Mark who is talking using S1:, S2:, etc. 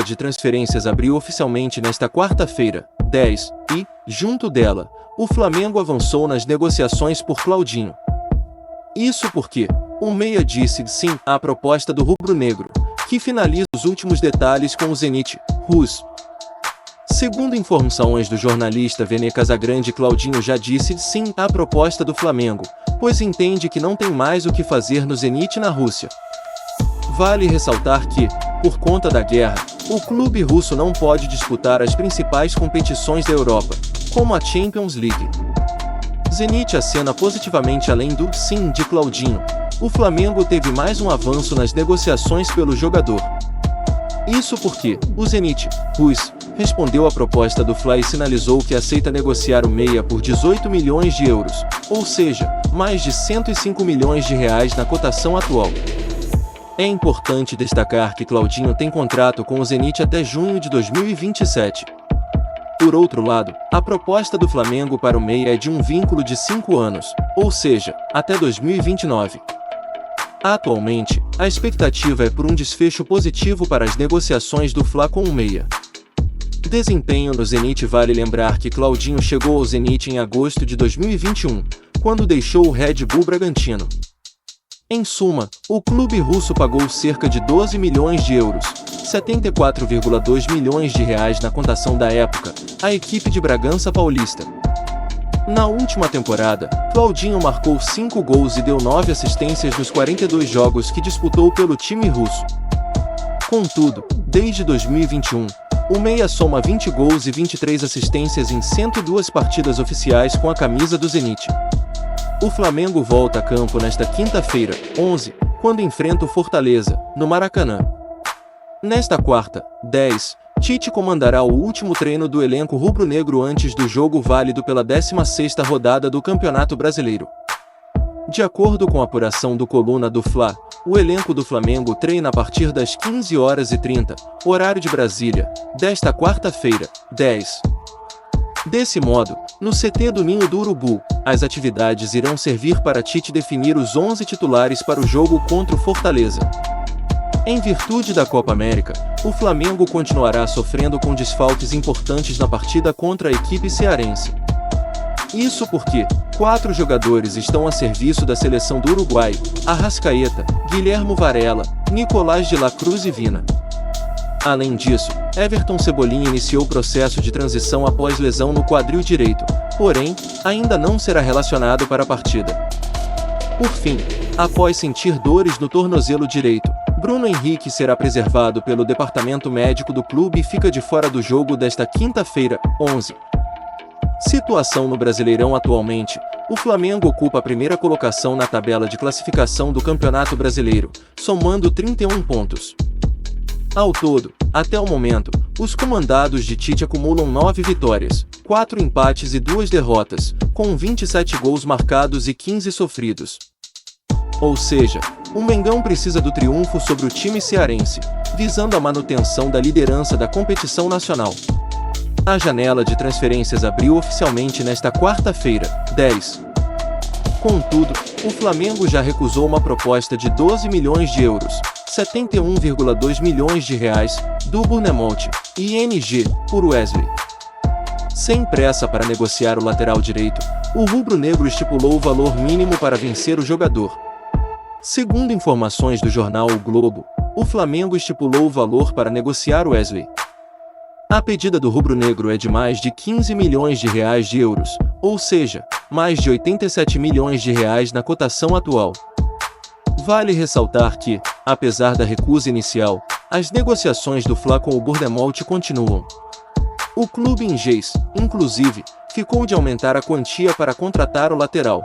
S1: de transferências abriu oficialmente nesta quarta-feira, 10, e, junto dela, o Flamengo avançou nas negociações por Claudinho. Isso porque o meia disse sim à proposta do rubro-negro, que finaliza os últimos detalhes com o Zenit Rus. Segundo informações do jornalista Vene Casagrande, Claudinho já disse sim à proposta do Flamengo, pois entende que não tem mais o que fazer no Zenit na Rússia. Vale ressaltar que, por conta da guerra, o clube russo não pode disputar as principais competições da Europa, como a Champions League. Zenit acena positivamente. Além do sim de Claudinho, o Flamengo teve mais um avanço nas negociações pelo jogador. Isso porque o Zenit Rus respondeu à proposta do Fla e sinalizou que aceita negociar o meia por 18 milhões de euros, ou seja, mais de 105 milhões de reais na cotação atual. É importante destacar que Claudinho tem contrato com o Zenit até junho de 2027. Por outro lado, a proposta do Flamengo para o meia é de um vínculo de 5 anos, ou seja, até 2029. Atualmente, a expectativa é por um desfecho positivo para as negociações do Fla com o meia. Desempenho no Zenit. Vale lembrar que Claudinho chegou ao Zenit em agosto de 2021, quando deixou o Red Bull Bragantino. Em suma, o clube russo pagou cerca de 12 milhões de euros, 74,2 milhões de reais na cotação da época, à equipe de Bragança Paulista. Na última temporada, Claudinho marcou 5 gols e deu 9 assistências nos 42 jogos que disputou pelo time russo. Contudo, desde 2021, o meia soma 20 gols e 23 assistências em 102 partidas oficiais com a camisa do Zenit. O Flamengo volta a campo nesta quinta-feira, 11, quando enfrenta o Fortaleza, no Maracanã. Nesta quarta, 10, Tite comandará o último treino do elenco rubro-negro antes do jogo válido pela 16ª rodada do Campeonato Brasileiro. De acordo com a apuração do Coluna do Fla, o elenco do Flamengo treina a partir das 15h30, horário de Brasília, desta quarta-feira, 10. Desse modo, no CT do Ninho do Urubu, as atividades irão servir para Tite definir os 11 titulares para o jogo contra o Fortaleza. Em virtude da Copa América, o Flamengo continuará sofrendo com desfalques importantes na partida contra a equipe cearense. Isso porque 4 jogadores estão a serviço da seleção do Uruguai: Arrascaeta, Guilhermo Varela, Nicolás de la Cruz e Vina. Além disso, Everton Cebolinha iniciou o processo de transição após lesão no quadril direito, porém, ainda não será relacionado para a partida. Por fim, após sentir dores no tornozelo direito, Bruno Henrique será preservado pelo departamento médico do clube e fica de fora do jogo desta quinta-feira, 11. Situação no Brasileirão. Atualmente, o Flamengo ocupa a primeira colocação na tabela de classificação do Campeonato Brasileiro, somando 31 pontos. Ao todo, até o momento, os comandados de Tite acumulam 9 vitórias, 4 empates e 2 derrotas, com 27 gols marcados e 15 sofridos. Ou seja, o Mengão precisa do triunfo sobre o time cearense, visando a manutenção da liderança da competição nacional. A janela de transferências abriu oficialmente nesta quarta-feira, 10. Contudo, o Flamengo já recusou uma proposta de 12 milhões de euros, 71,2 milhões de reais, do Bournemouth, ING, por Wesley. Sem pressa para negociar o lateral direito, o rubro-negro estipulou o valor mínimo para vencer o jogador. Segundo informações do jornal O Globo, o Flamengo estipulou o valor para negociar Wesley. A pedida do rubro-negro é de mais de 15 milhões de reais de euros, ou seja, mais de 87 milhões de reais na cotação atual. Vale ressaltar que, apesar da recusa inicial, as negociações do Fla com o Bournemouth continuam. O clube inglês, inclusive, ficou de aumentar a quantia para contratar o lateral,